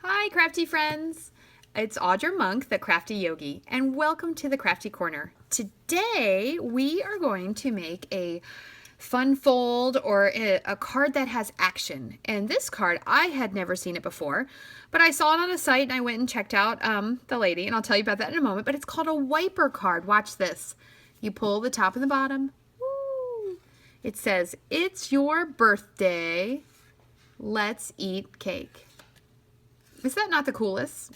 Hi, crafty friends. It's Audra Monk, the Crafty Yogi, and welcome to the Crafty Corner. Today, we are going to make a fun fold or a card that has action. And this card, I had never seen it before, but I saw it on a site and I went and checked out the lady, and I'll tell you about that in a moment, but it's called a wiper card. Watch this. You pull the top and the bottom. Woo! It says, "It's your birthday. Let's eat cake." Is that not the coolest?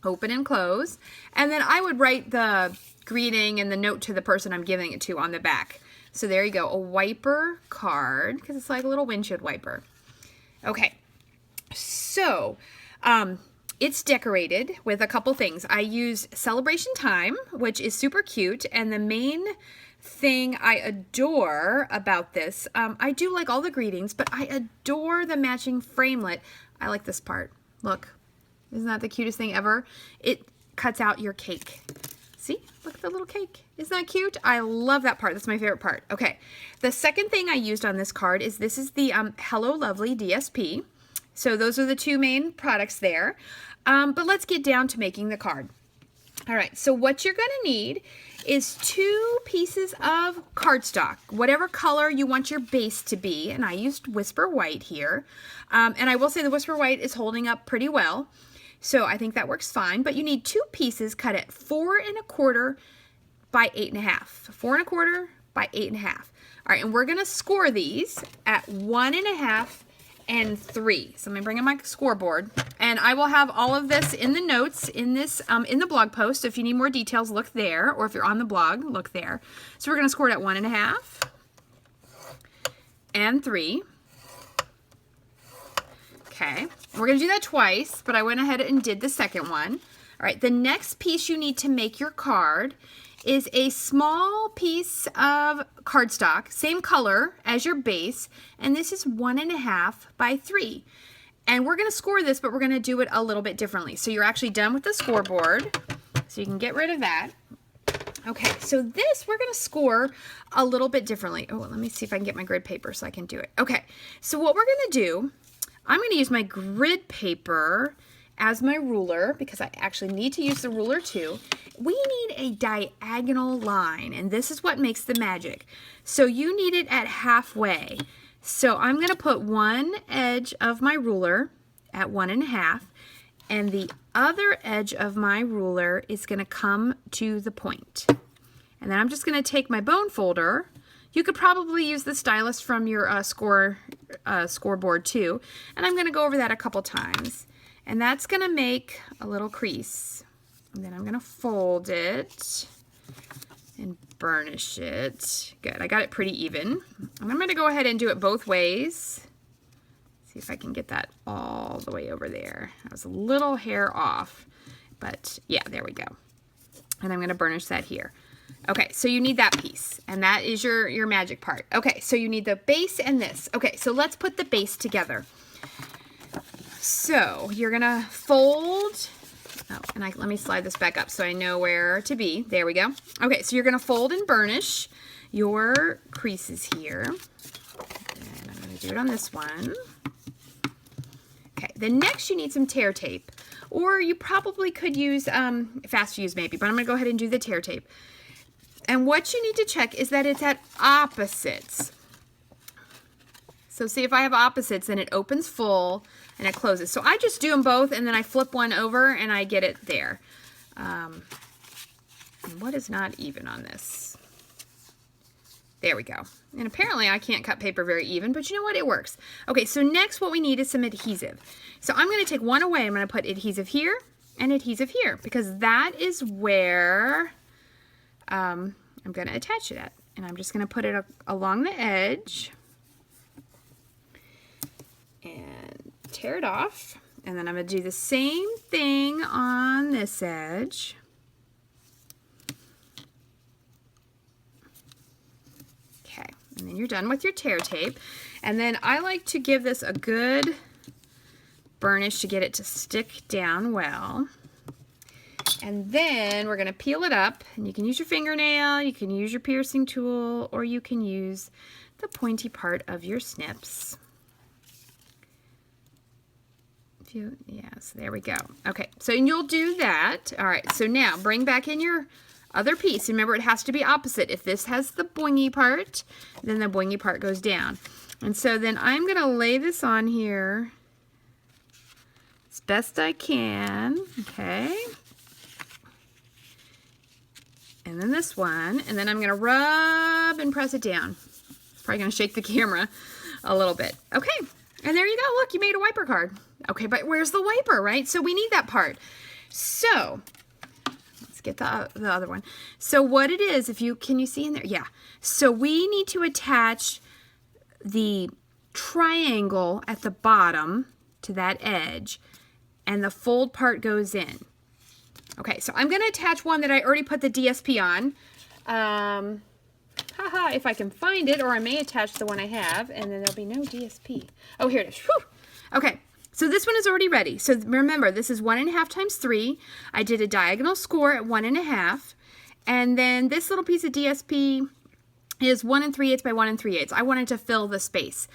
Open and close. And then I would write the greeting and the note to the person I'm giving it to on the back. So there you go, a wiper card, because it's like a little windshield wiper. Okay, so it's decorated with a couple things. I use Celebration Time, which is super cute, and the main thing I adore about this, I do like all the greetings, but I adore the matching framelit. I like this part. Look. Isn't that the cutest thing ever? It cuts out your cake. See? Look at the little cake. Isn't that cute? I love that part. That's my favorite part. Okay. The second thing I used on this card is this is the Hello Lovely DSP. So those are the two main products there. But let's get down to making the card. All right. So what you're going to need is 2 pieces of cardstock, whatever color you want your base to be. And I used Whisper White here. And I will say the Whisper White is holding up pretty well. So I think that works fine, but you need 2 pieces cut at 4 1/4 by 8 1/2. 4 1/4 by 8 1/2. All right, and we're gonna score these at 1 1/2 and 3. So I'm gonna bring in my scoreboard, and I will have all of this in the notes in this in the blog post. So if you need more details, look there, or if you're on the blog, look there. So we're gonna score it at 1 1/2 and 3. Okay, we're going to do that twice, but I went ahead and did the second one. All right, the next piece you need to make your card is a small piece of cardstock, same color as your base, and this is 1 1/2 by 3. And we're going to score this, but we're going to do it a little bit differently. So you're actually done with the scoreboard, so you can get rid of that. Okay, so this we're going to score a little bit differently. Oh, let me see if I can get my grid paper so I can do it. Okay, so what we're going to do, I'm going to use my grid paper as my ruler because I actually need to use the ruler too. We need a diagonal line, and this is what makes the magic. So you need it at halfway. So I'm going to put one edge of my ruler at 1 1/2, and the other edge of my ruler is going to come to the point. And then I'm just going to take my bone folder. You could probably use the stylus from your scoreboard too. And I'm going to go over that a couple times. And that's going to make a little crease. And then I'm going to fold it and burnish it. Good, I got it pretty even. And I'm going to go ahead and do it both ways. See if I can get that all the way over there. I was a little hair off, but yeah, there we go. And I'm going to burnish that here. Okay, so you need that piece, and that is your magic part. Okay, so you need the base and this. Okay, so let's put the base together. So you're gonna fold, and let me slide this back up so I know where to be. There we go. Okay, so you're gonna fold and burnish your creases here. And I'm gonna do it on this one. Okay, then next you need some tear tape, or you probably could use fast fuse maybe, but I'm gonna go ahead and do the tear tape. And what you need to check is that it's at opposites. So see, if I have opposites, then it opens full and it closes. So I just do them both, and then I flip one over and I get it there. And what is not even on this? There we go. And apparently I can't cut paper very even, but you know what? It works. Okay, so next what we need is some adhesive. So I'm going to take one away. I'm going to put adhesive here and adhesive here, because that is where I'm going to attach it at. And I'm just going to put it along the edge and tear it off. And then I'm going to do the same thing on this edge. Okay, and then you're done with your tear tape. And then I like to give this a good burnish to get it to stick down well. And then we're going to peel it up, and you can use your fingernail, you can use your piercing tool, or you can use the pointy part of your snips. Yes, there we go. Okay, so you'll do that. All right, so now bring back in your other piece. Remember, it has to be opposite. If this has the boingy part, then the boingy part goes down. And so then I'm going to lay this on here as best I can. Okay. And then this one, and then I'm going to rub and press it down. Probably going to shake the camera a little bit. Okay, and there you go. Look, you made a wiper card. Okay, but where's the wiper, right? So we need that part. So let's get the other one. So what it is, can you see in there? Yeah. So we need to attach the triangle at the bottom to that edge, and the fold part goes in. Okay, so I'm going to attach one that I already put the DSP on. If I can find it, or I may attach the one I have, and then there'll be no DSP. Oh, here it is. Whew. Okay, so this one is already ready. So remember, this is 1.5 times 3. I did a diagonal score at 1.5, and then this little piece of DSP is 1 3/8 by 1 3/8. I wanted to fill the space.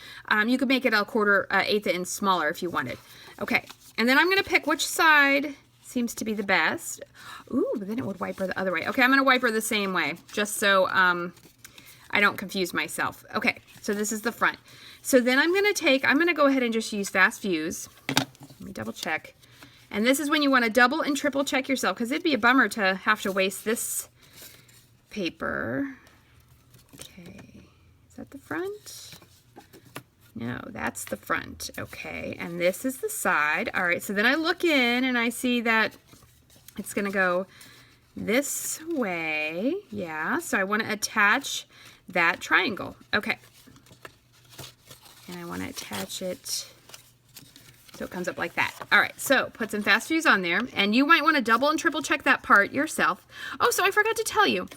You could make it a 1/4 inch smaller if you wanted. Okay, and then I'm going to pick which side seems to be the best. Ooh, but then it would wiper the other way. Okay, I'm going to wiper the same way, just so I don't confuse myself. Okay, so this is the front. So then I'm going to go ahead and just use fast fuse. Let me double check. And this is when you want to double and triple check yourself, because it'd be a bummer to have to waste this paper. Okay, is that the front? No, that's the front. Okay, and this is the side. All right, so then I look in and I see that it's going to go this way. Yeah, so I want to attach that triangle. Okay, and I want to attach it so it comes up like that. All right, so put some fast fuse on there, and you might want to double and triple check that part yourself. Oh, so I forgot to tell you.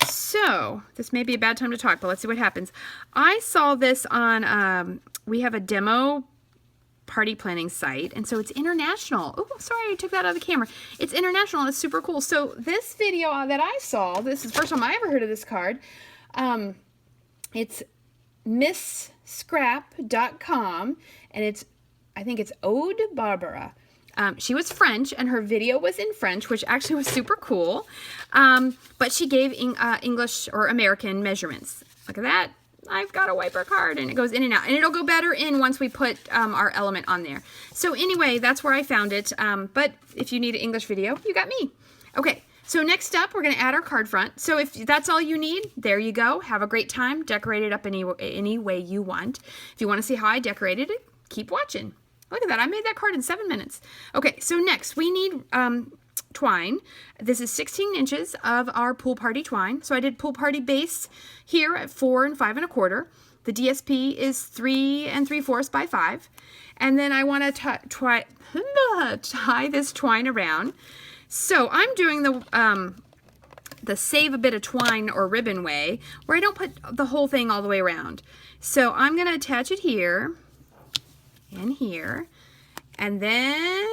So this may be a bad time to talk, but let's see what happens. I saw this on, we have a demo party planning site, and so it's international. Oh, sorry, I took that out of the camera. It's international, and it's super cool. So this video that I saw, this is the first time I ever heard of this card. It's missscrap.com, and I think it's Ode Barbara. She was French, and her video was in French, which actually was super cool. But she gave English or American measurements. Look at that. I've got a wiper card, and it goes in and out. And it'll go better in once we put our element on there. So anyway, that's where I found it. But if you need an English video, you got me. Okay, so next up, we're going to add our card front. So if that's all you need, there you go. Have a great time. Decorate it up any way you want. If you want to see how I decorated it, keep watching. Look at that. I made that card in 7 minutes. Okay, so next we need twine. This is 16 inches of our pool party twine. So I did pool party base here at 4 5 1/4. The DSP is 3 3/4 by 5. And then I want to tie this twine around. So I'm doing the save a bit of twine or ribbon way, where I don't put the whole thing all the way around. So I'm going to attach it here and here, and then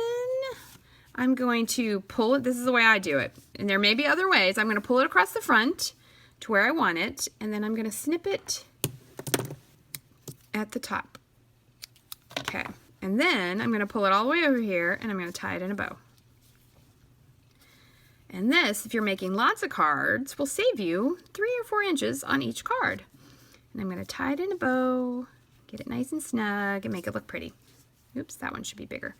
I'm going to pull it. This is the way I do it, and there may be other ways. I'm going to pull it across the front to where I want it, and then I'm going to snip it at the top. Okay, and then I'm going to pull it all the way over here, and I'm going to tie it in a bow. And this, if you're making lots of cards, will save you 3 or 4 inches on each card. And I'm going to tie it in a bow, get it nice and snug, and make it look pretty. Oops, that one should be bigger.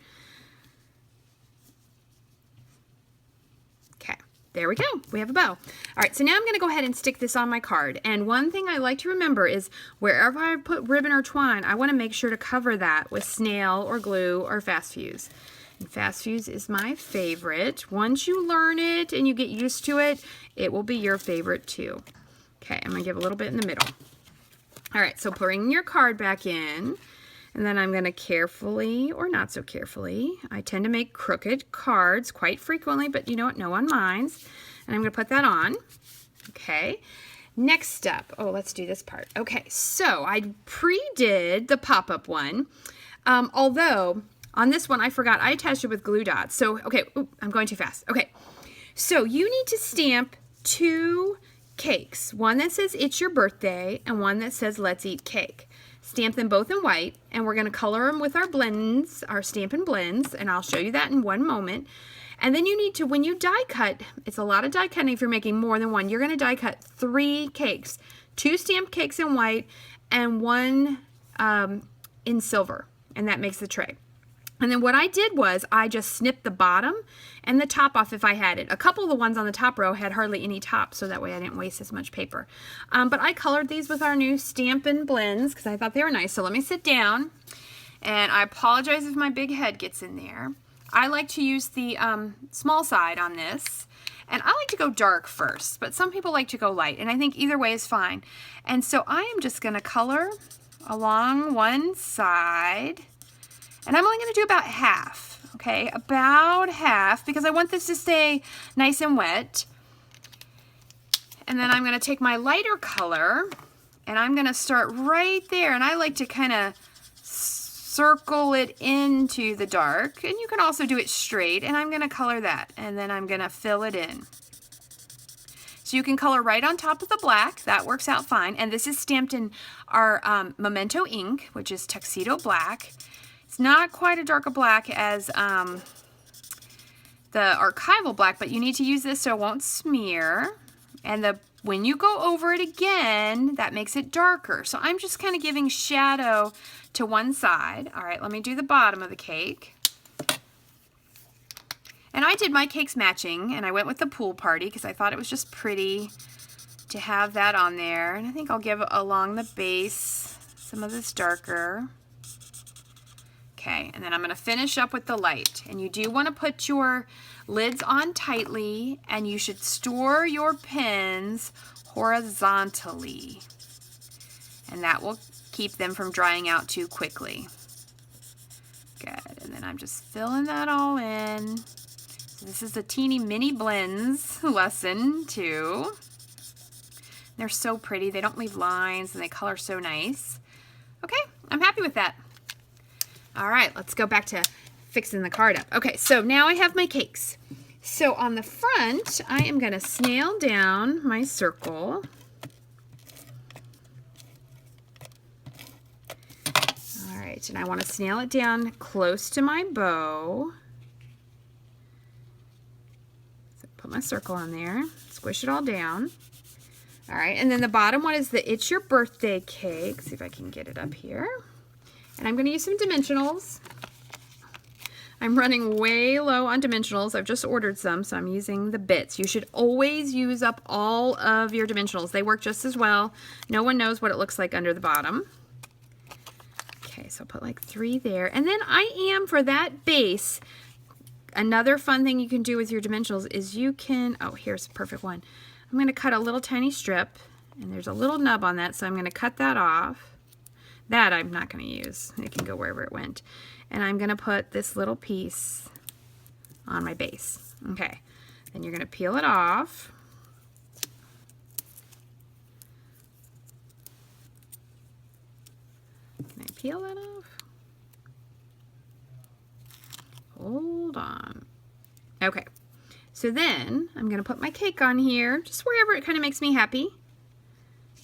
Okay, there we go. We have a bow. All right, so now I'm going to go ahead and stick this on my card. And one thing I like to remember is wherever I put ribbon or twine, I want to make sure to cover that with snail or glue or fast fuse. And fast fuse is my favorite. Once you learn it and you get used to it, it will be your favorite too. Okay, I'm going to give a little bit in the middle. All right, so bring your card back in, and then I'm going to carefully, or not so carefully, I tend to make crooked cards quite frequently, but you know what, no one minds. And I'm going to put that on. Okay, next up, oh, let's do this part. Okay, so I pre-did the pop-up one, although on this one I forgot, I attached it with glue dots. So, okay, I'm going too fast. Okay, so you need to stamp 2 cakes, one that says it's your birthday and one that says let's eat cake. stamp them both in white, and we're going to color them with our blends, our Stampin' Blends, and I'll show you that in one moment. And then you need to, when you die cut, it's a lot of die cutting if you're making more than one, you're going to die cut 3 cakes, 2 stamped cakes in white and 1 in silver, and that makes the tray. And then what I did was I just snipped the bottom and the top off if I had it. A couple of the ones on the top row had hardly any top, so that way I didn't waste as much paper. But I colored these with our new Stampin' Blends because I thought they were nice. So let me sit down, and I apologize if my big head gets in there. I like to use the small side on this, and I like to go dark first, but some people like to go light, and I think either way is fine. And so I am just going to color along one side. And I'm only going to do about half, okay? About half, because I want this to stay nice and wet. And then I'm going to take my lighter color, and I'm going to start right there. And I like to kind of circle it into the dark. And you can also do it straight. And I'm going to color that. And then I'm going to fill it in. So you can color right on top of the black. That works out fine. And this is stamped in our Memento ink, which is Tuxedo Black. It's not quite a darker black as the archival black, but you need to use this so it won't smear. And when you go over it again, that makes it darker. So I'm just kind of giving shadow to one side. All right, let me do the bottom of the cake. And I did my cakes matching, and I went with the pool party because I thought it was just pretty to have that on there. And I think I'll give along the base some of this darker. Okay, and then I'm going to finish up with the light. And you do want to put your lids on tightly, and you should store your pins horizontally. And that will keep them from drying out too quickly. Good, and then I'm just filling that all in. So this is the Teeny Mini Blends lesson 2. They're so pretty. They don't leave lines, and they color so nice. Okay, I'm happy with that. All right, let's go back to fixing the card up. Okay, so now I have my cakes. So on the front, I am going to snail down my circle. All right, and I want to snail it down close to my bow. So put my circle on there, squish it all down. All right, and then the bottom one is the It's Your Birthday cake. See if I can get it up here. And I'm going to use some dimensionals. I'm running way low on dimensionals. I've just ordered some, so I'm using the bits. You should always use up all of your dimensionals. They work just as well. No one knows what it looks like under the bottom. Okay, so I'll put like 3 there. And then I am, for that base, another fun thing you can do with your dimensionals is you can, oh, here's a perfect one. I'm going to cut a little tiny strip, and there's a little nub on that, so I'm going to cut that off. That I'm not going to use. It can go wherever it went. And I'm going to put this little piece on my base. Okay. Then you're going to peel it off. Can I peel that off? Hold on. Okay. So then I'm going to put my cake on here, just wherever it kind of makes me happy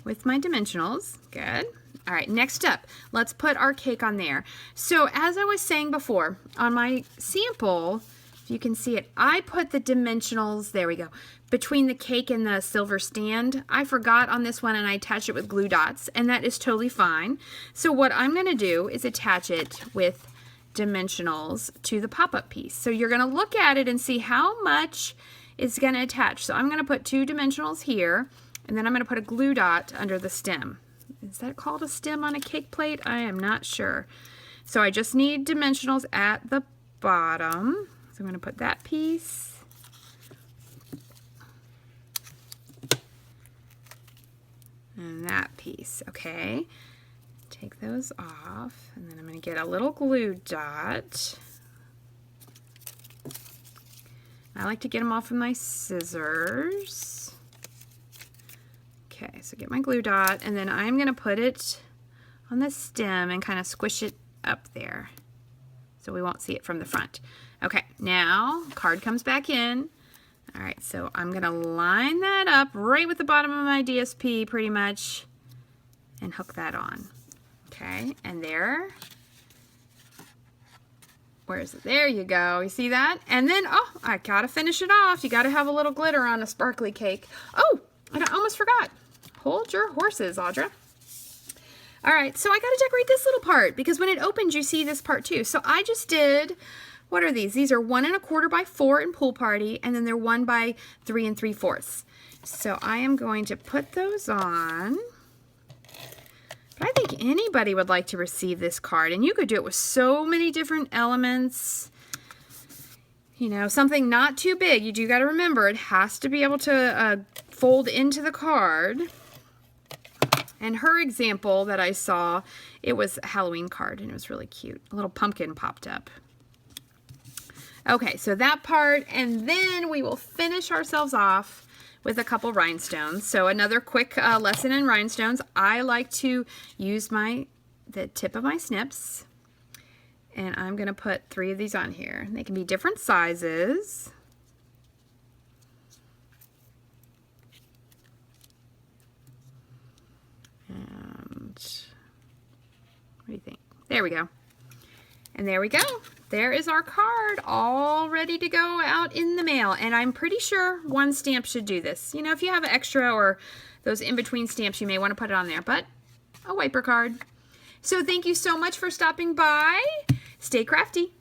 with my dimensionals. Good. All right, next up, let's put our cake on there. So as I was saying before, on my sample, if you can see it, I put the dimensionals, there we go, between the cake and the silver stand. I forgot on this one, and I attached it with glue dots, and that is totally fine. So what I'm going to do is attach it with dimensionals to the pop-up piece. So you're going to look at it and see how much is going to attach. So I'm going to put 2 dimensionals here, and then I'm going to put a glue dot under the stem. Is that called a stem on a cake plate? I am not sure. So I just need dimensionals at the bottom. So I'm going to put that piece. And that piece. Okay. Take those off. And then I'm going to get a little glue dot. I like to get them off with my scissors. Okay, so get my glue dot, and then I'm going to put it on the stem and kind of squish it up there so we won't see it from the front. Okay, now card comes back in. All right, so I'm going to line that up right with the bottom of my DSP pretty much and hook that on. Okay, and there. Where is it? There you go. You see that? And then, oh, I gotta finish it off. You gotta have a little glitter on a sparkly cake. Oh, I almost forgot. Hold your horses, Audra. All right, so I gotta decorate this little part because when it opens, you see this part too. So I just did, what are these? These are 1 1/4 by 4 in Pool Party, and then they're 1 by 3 3/4. So I am going to put those on. I think anybody would like to receive this card, and you could do it with so many different elements. You know, something not too big. You do got to remember it has to be able to fold into the card. And her example that I saw, it was a Halloween card, and it was really cute. A little pumpkin popped up. Okay, so that part, and then we will finish ourselves off with a couple rhinestones. So another quick lesson in rhinestones. I like to use the tip of my snips, and I'm going to put 3 of these on here. They can be different sizes. And what do you think? There we go. And there we go. There is our card all ready to go out in the mail. And I'm pretty sure 1 stamp should do this. You know, if you have extra or those in-between stamps, you may want to put it on there, but a wiper card. So thank you so much for stopping by. Stay crafty.